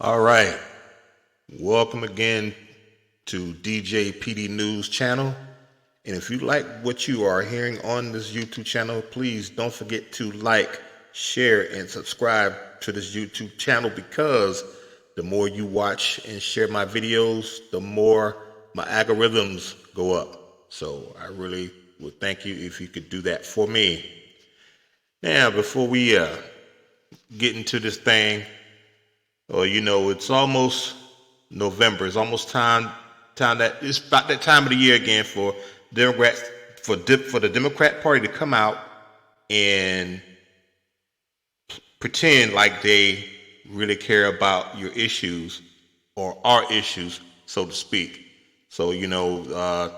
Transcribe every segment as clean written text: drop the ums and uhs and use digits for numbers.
All right. Welcome again to DJ PD News channel. And if you like what you are hearing on this YouTube channel, please don't forget to like, share, and subscribe to this YouTube channel because the more you watch and share my videos, the more my algorithms go up. So I really would thank you if you could do that for me. Now, before we get into this thing, it's almost November. It's almost time that it's about that time of the year again for Democrats for the Democrat Party to come out and pretend like they really care about your issues or our issues, so to speak. So Joe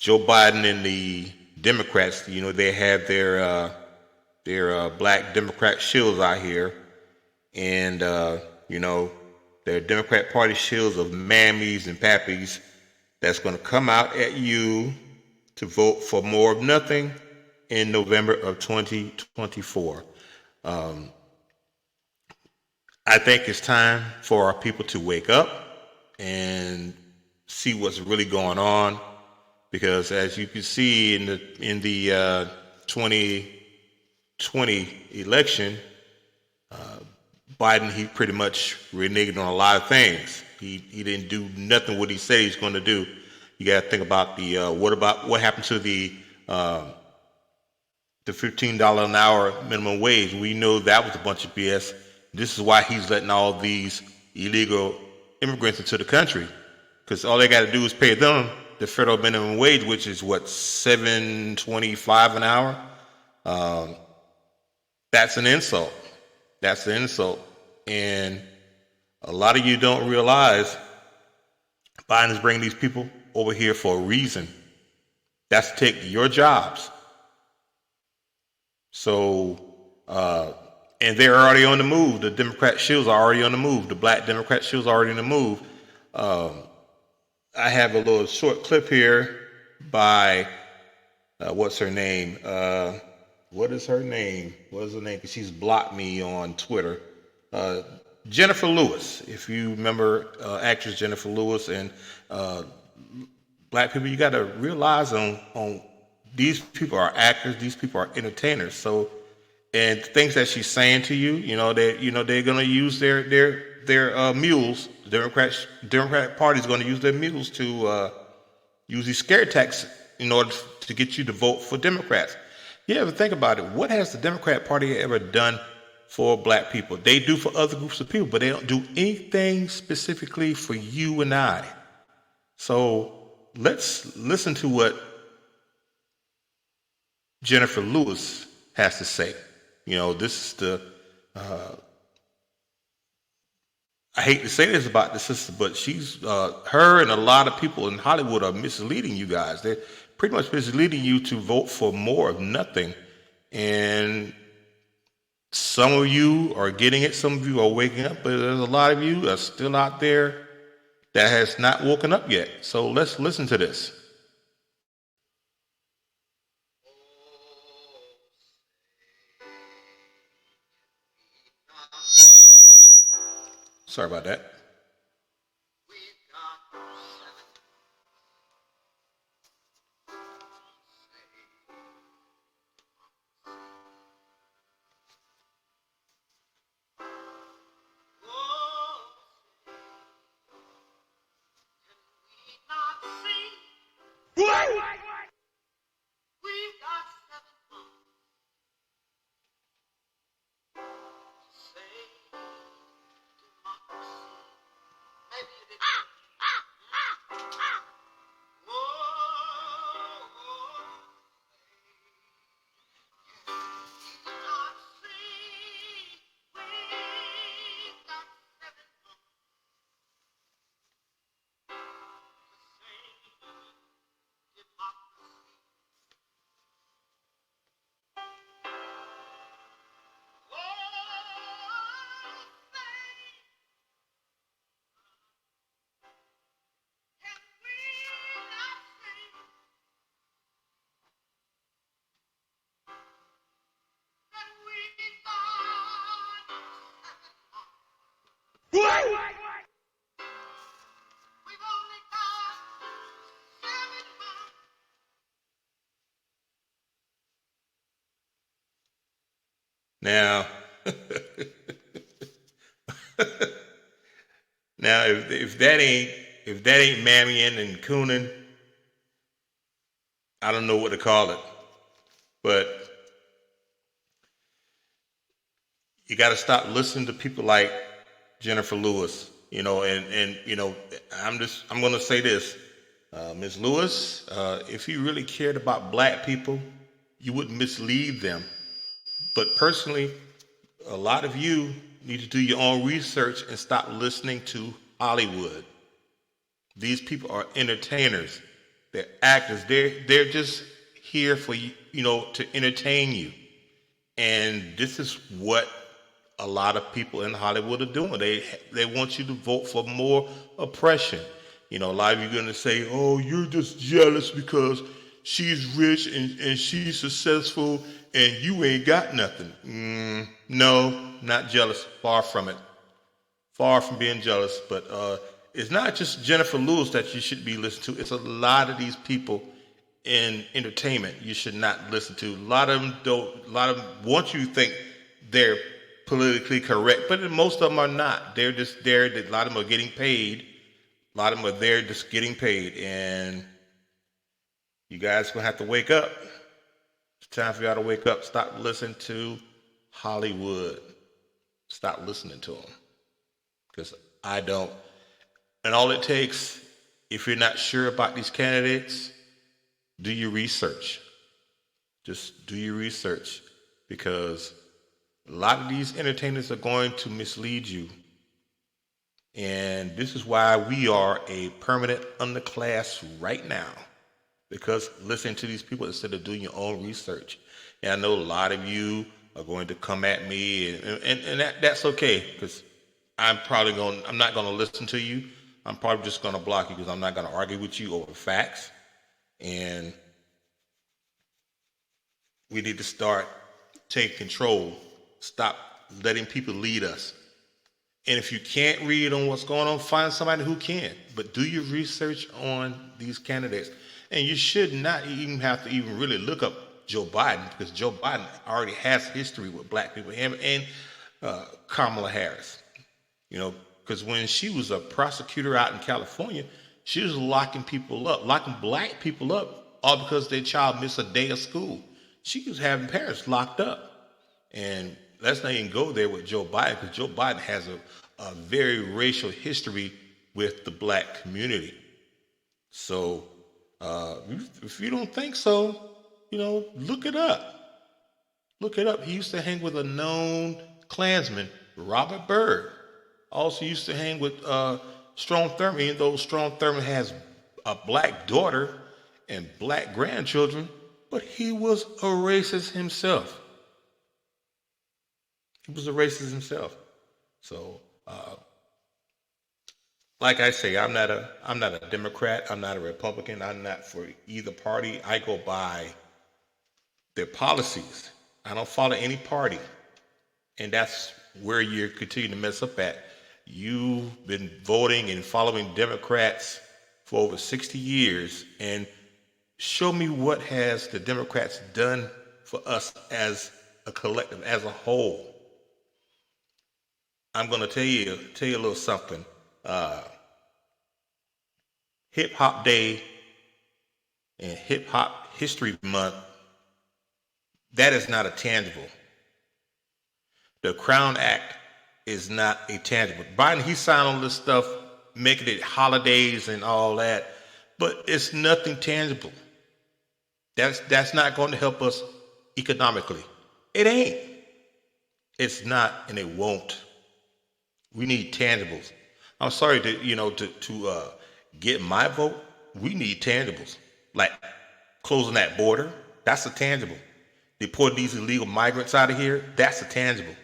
Biden and the Democrats, they have their black Democrat shills out here, and their Democrat Party shills of Mammies and Pappies that's going to come out at you to vote for more of nothing in November of 2024. Um, I think it's time for our people to wake up and see what's really going on, because as you can see in the 2020 election, Biden, he pretty much reneged on a lot of things. He didn't do nothing what he said he's going to do. You got to think about what happened to the $15 an hour minimum wage. We know that was a bunch of BS. This is why he's letting all these illegal immigrants into the country, because all they got to do is pay them the federal minimum wage, which is what, $7.25 an hour. Um, that's an insult. That's an insult, and a lot of you don't realize Biden is bringing these people over here for a reason. That's to take your jobs. So, and they're already on the move. The Democrat shills are already on the move. The black Democrat shills are already on the move. Um, I have a little short clip here by, what's her name? What is her name? What is her name? Because she's blocked me on Twitter. Uh, Jennifer Lewis. If you remember actress Jennifer Lewis, and uh, black people, you got to realize on these people are actors. These people are entertainers. So, and things that she's saying to you, they're gonna use their mules. The Democratic Party is going to use their mules to use these scare tactics in order to get you to vote for Democrats. You ever think about it? What has the Democrat Party ever done for black people? They do for other groups of people, but they don't do anything specifically for you and I. So let's listen to what Jennifer Lewis has to say. This is I hate to say this about the sister, but she's her and a lot of people in Hollywood are misleading you guys. They're pretty much misleading you to vote for more of nothing. And some of you are getting it, some of you are waking up, but there's a lot of you that are still out there that has not woken up yet. So let's listen to this. Sorry about that. Now, now if that ain't mammying and cooning, I don't know what to call it. But you got to stop listening to people like Jennifer Lewis. I'm gonna say this, Ms. Lewis, if you really cared about black people, you wouldn't mislead them. But personally, a lot of you need to do your own research and stop listening to Hollywood. These people are entertainers. They're actors. They're just here for you, to entertain you. And this is what a lot of people in Hollywood are doing. They want you to vote for more oppression. A lot of you are going to say, "Oh, you're just jealous because she's rich and she's successful and you ain't got nothing." No, not jealous. Far from it. Far from being jealous. But it's not just Jennifer Lewis that you should be listening to. It's a lot of these people in entertainment you should not listen to. A lot of them don't. A lot of them want you to think they're politically correct, but most of them are not. They're just there. A lot of them are getting paid. A lot of them are there just getting paid, and you guys are gonna have to wake up. It's time for y'all to wake up. Stop listening to Hollywood. Stop listening to them, because I don't. And all it takes, if you're not sure about these candidates, do your research. Just do your research, because a lot of these entertainers are going to mislead you. And this is why we are a permanent underclass right now, because listening to these people instead of doing your own research. And I know a lot of you are going to come at me, and that's okay, because I'm not going to listen to you. I'm probably just going to block you, because I'm not going to argue with you over facts. And we need to start taking control. Stop letting people lead us. And if you can't read on what's going on, find somebody who can. But do your research on these candidates. And you should not even have to even really look up Joe Biden, because Joe Biden already has history with black people, him and Kamala Harris. Because when she was a prosecutor out in California, she was locking black people up, all because their child missed a day of school. She was having parents locked up. And let's not even go there with Joe Biden, because Joe Biden has a very racial history with the black community. So if you don't think so, look it up. Look it up. He used to hang with a known Klansman, Robert Byrd. Also used to hang with Strom Thurmond, even though Strom Thurmond has a black daughter and black grandchildren, but he was a racist himself. He was a racist himself. So, like I say, I'm not a Democrat. I'm not a Republican. I'm not for either party. I go by their policies. I don't follow any party, and that's where you're continuing to mess up at. You've been voting and following Democrats for over 60 years, and show me what has the Democrats done for us as a collective, as a whole. I'm going to tell you a little something. Hip Hop Day and Hip Hop History Month, that is not a tangible. The Crown Act is not a tangible. Biden, he signed all this stuff, making it holidays and all that, but it's nothing tangible. That's not going to help us economically. It ain't. It's not, and it won't. We need tangibles. I'm sorry to get my vote. We need tangibles, like closing that border. That's a tangible. Deporting these illegal migrants out of here. That's a tangible.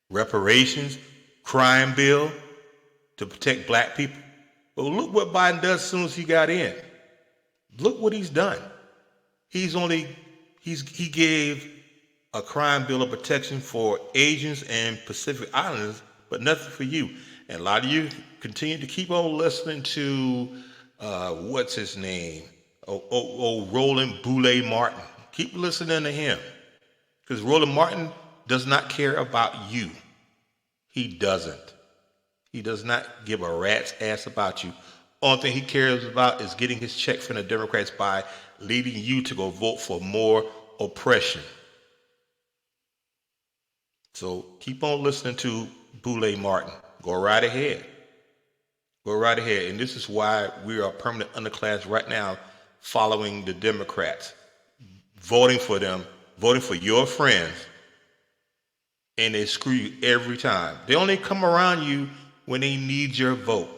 Reparations, crime bill to protect black people. But look what Biden does as soon as he got in. Look what he's done. He gave a crime bill of protection for Asians and Pacific Islanders, but nothing for you. And a lot of you continue to keep on listening to what's his name? Roland Boulay Martin. Keep listening to him, because Roland Martin does not care about you. He doesn't. He does not give a rat's ass about you. Only thing he cares about is getting his check from the Democrats by leading you to go vote for more oppression. So keep on listening to Boule Martin. Go right ahead. Go right ahead. And this is why we are permanent underclass right now, following the Democrats, voting for them, voting for your friends, and they screw you every time. They only come around you when they need your vote.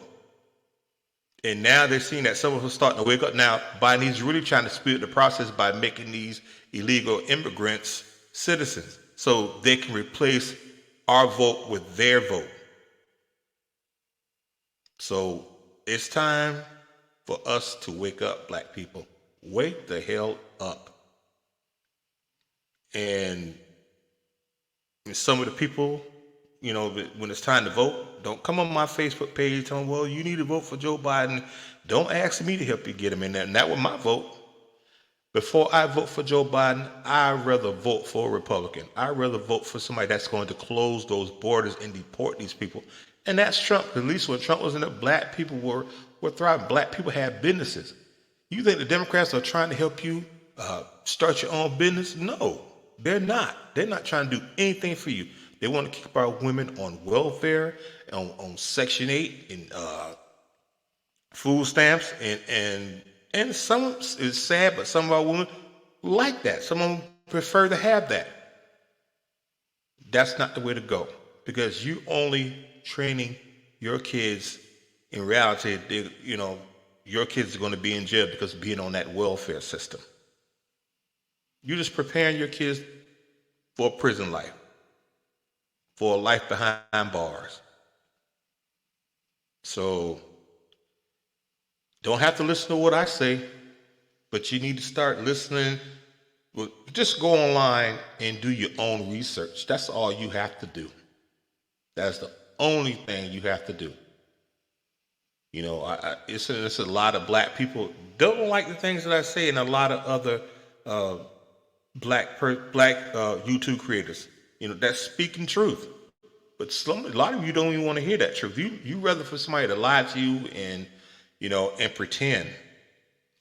And now they're seeing that some of us are starting to wake up. Now, Biden is really trying to speed the process by making these illegal immigrants citizens so they can replace our vote with their vote. So it's time for us to wake up, black people. Wake the hell up. And some of the people, you know, when it's time to vote, don't come on my Facebook page telling, well, you need to vote for Joe Biden. Don't ask me to help you get him in there. And that was my vote. Before I vote for Joe Biden, I'd rather vote for a Republican. I'd rather vote for somebody that's going to close those borders and deport these people. And that's Trump. At least when Trump was in there, black people were thriving. Black people had businesses. You think the Democrats are trying to help you start your own business? No, they're not. They're not trying to do anything for you. They want to keep our women on welfare, on Section 8, and food stamps, and some, it's sad, but some of our women like that. Some of them prefer to have that. That's not the way to go, because you only training your kids. In reality, your kids are going to be in jail because of being on that welfare system. You're just preparing your kids for a prison life, for a life behind bars. So don't have to listen to what I say, but you need to start listening. Just go online and do your own research. That's all you have to do. That's the only thing you have to do. You know, it's a lot of black people don't like the things that I say, and a lot of other black YouTube creators, that's speaking truth. But a lot of you don't even want to hear that truth. You rather for somebody to lie to you and and pretend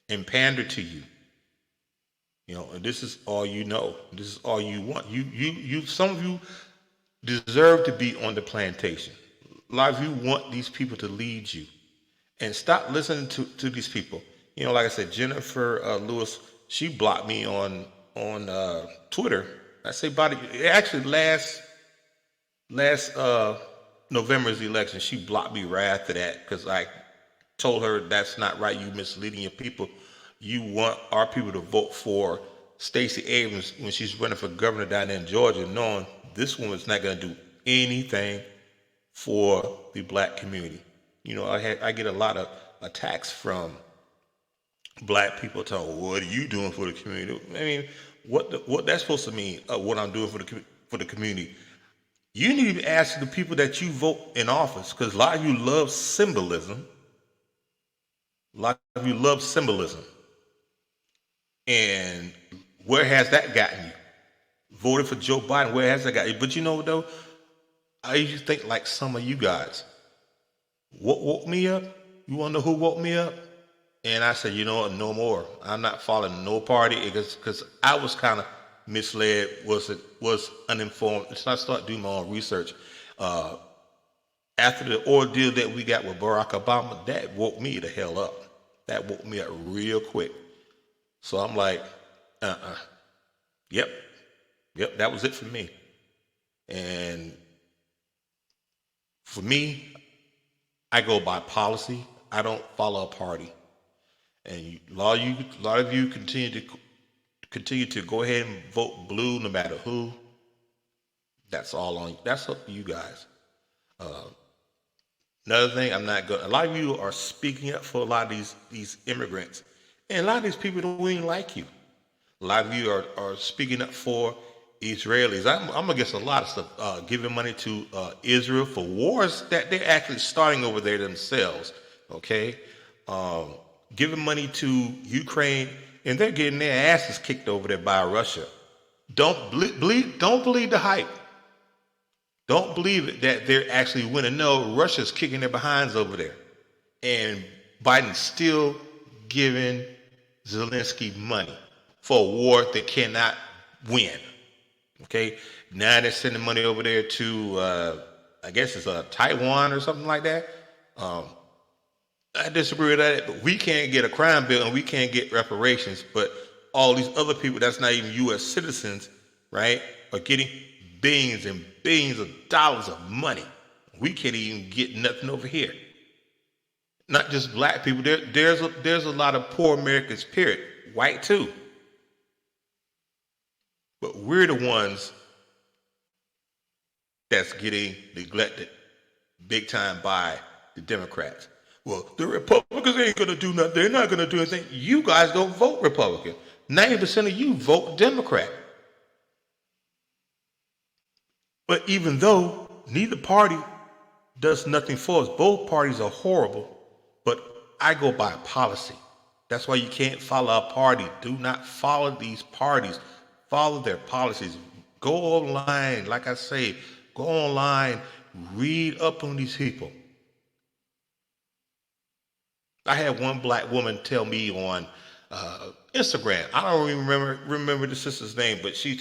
and pander to you. And this is all you know. This is all you want. Some of you deserve to be on the plantation. A lot of you want these people to lead you. And stop listening to these people. Like I said, Jennifer Lewis, she blocked me on Twitter. I say actually last November's election, she blocked me right after that because I told her that's not right. You misleading your people. You want our people to vote for Stacey Abrams when she's running for governor down there in Georgia, knowing this woman's not going to do anything for the black community. I get a lot of attacks from black people telling, what are you doing for the community? I mean, what that's supposed to mean, what I'm doing for the community. You need to be asking the people that you vote in office, because a lot of you love symbolism. And where has that gotten you? Voted for Joe Biden, where has that gotten you? But you know what, though? I used to think like some of you guys. What woke me up? You want to know who woke me up? And I said, what, no more. I'm not following no party because I was kind of misled, was uninformed. So I started doing my own research. After the ordeal that we got with Barack Obama, that woke me the hell up. That woke me up real quick. So I'm like, Yep, that was it for me. And for me, I go by policy. I don't follow a party. And a lot of you continue to go ahead and vote blue no matter who. That's all on. That's up to you guys. Another thing, a lot of you are speaking up for a lot of these immigrants, and a lot of these people don't even like you. A lot of you are speaking up for Israelis. I'm against a lot of stuff, giving money to Israel for wars that they're actually starting over there themselves. Okay, giving money to Ukraine, and they're getting their asses kicked over there by Russia. Don't believe the hype. Don't believe it that they're actually winning. No, Russia's kicking their behinds over there. And Biden's still giving Zelensky money for a war that cannot win. Okay? Now they're sending money over there to, I guess it's Taiwan or something like that. Um, I disagree with that, but we can't get a crime bill and we can't get reparations. But all these other people that's not even U.S. citizens, right, are getting billions and billions of dollars of money. We can't even get nothing over here. Not just black people. There's a lot of poor Americans, period. White too. But we're the ones that's getting neglected big time by the Democrats. Well, the Republicans ain't going to do nothing. They're not going to do anything. You guys don't vote Republican. 90% of you vote Democrat. But even though neither party does nothing for us, both parties are horrible, but I go by policy. That's why you can't follow a party. Do not follow these parties. Follow their policies. Go online, like I say, go online, read up on these people. I had one black woman tell me on Instagram. I don't even remember the sister's name, but she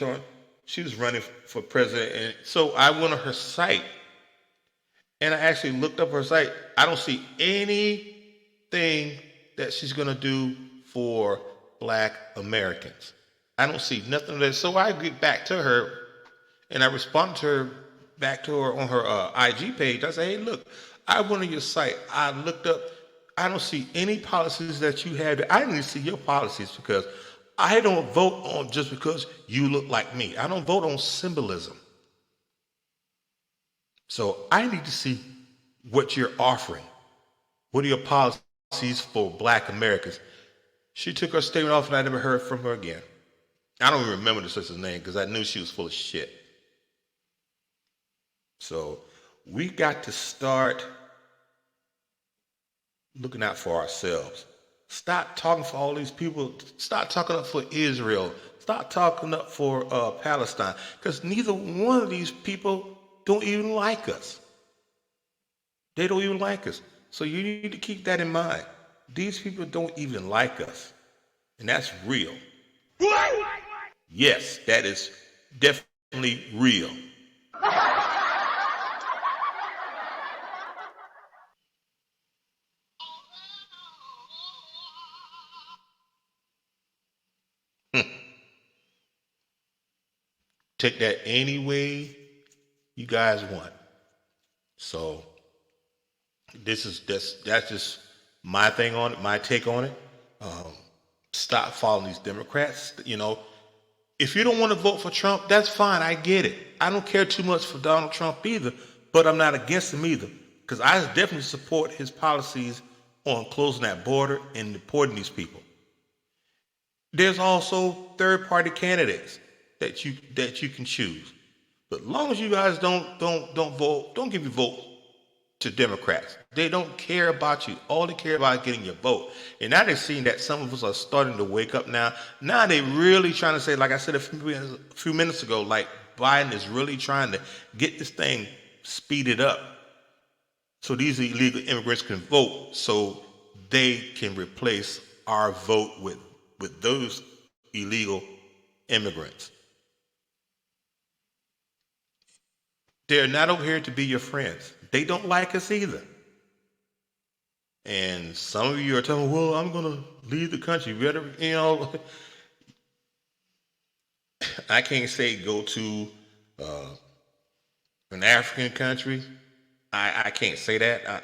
was running for president, and so I went on her site, and I actually looked up her site. I don't see anything that she's gonna do for black Americans. I don't see nothing of that. So I get back to her, and I respond to her back to her on her IG page. I say, hey, look, I went on your site. I looked up. I don't see any policies that you have. I need to see your policies because I don't vote on just because you look like me. I don't vote on symbolism. So I need to see what you're offering. What are your policies for black Americans? She took her statement off and I never heard from her again. I don't even remember the sister's name because I knew she was full of shit. So we got to start looking out for ourselves. Stop talking for all these people. Stop talking up for Israel. Stop talking up for Palestine. Because neither one of these people don't even like us. They don't even like us. So you need to keep that in mind. These people don't even like us. And that's real. Yes, that is definitely real. Take that any way you guys want. So that's just my thing on it, my take on it. Stop following these Democrats. If you don't want to vote for Trump, that's fine. I get it. I don't care too much for Donald Trump either, but I'm not against him either because I definitely support his policies on closing that border and deporting these people. There's also third-party candidates that you can choose. But as long as you guys don't vote, don't give your vote to Democrats. They don't care about you. All they care about is getting your vote. And now they're seeing that some of us are starting to wake up now. Now they're really trying to say, like I said a few minutes ago, like Biden is really trying to get this thing speeded up so these illegal immigrants can vote so they can replace our vote with those illegal immigrants. They're not over here to be your friends. They don't like us either. And some of you are telling me, well, I'm going to leave the country. I can't say go to an African country. I can't say that. I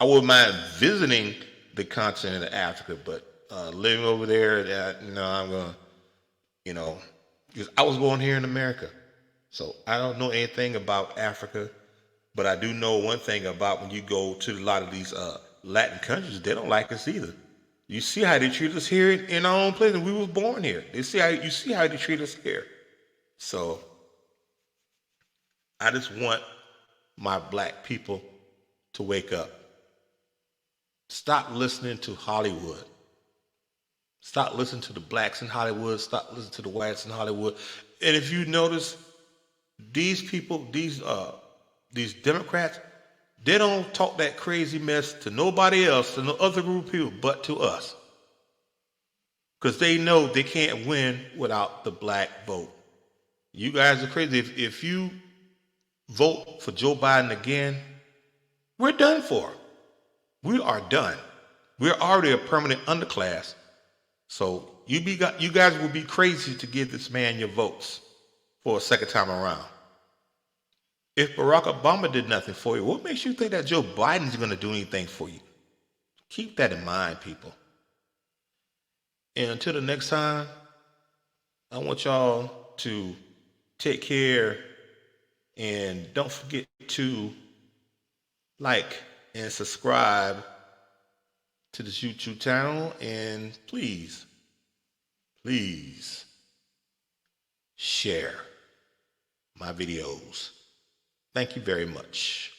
wouldn't mind visiting the continent of Africa, but living over there, I'm going to, because I was born here in America. So I don't know anything about Africa, but I do know one thing about when you go to a lot of these Latin countries, they don't like us either. You see how they treat us here in our own place, and we were born here. You see how they treat us here. So I just want my black people to wake up. Stop listening to Hollywood. Stop listening to the blacks in Hollywood. Stop listening to the whites in Hollywood. And if you notice, these people, these Democrats, they don't talk that crazy mess to nobody else, to no other group of people, but to us. Because they know they can't win without the black vote. You guys are crazy. If you vote for Joe Biden again, we're done for. We are done. We're already a permanent underclass. So you guys will be crazy to give this man your votes for a second time around. If Barack Obama did nothing for you, what makes you think that Joe Biden's going to do anything for you? Keep that in mind, people. And until the next time, I want y'all to take care and don't forget to like and subscribe to this YouTube channel. And please, please share my videos. Thank you very much.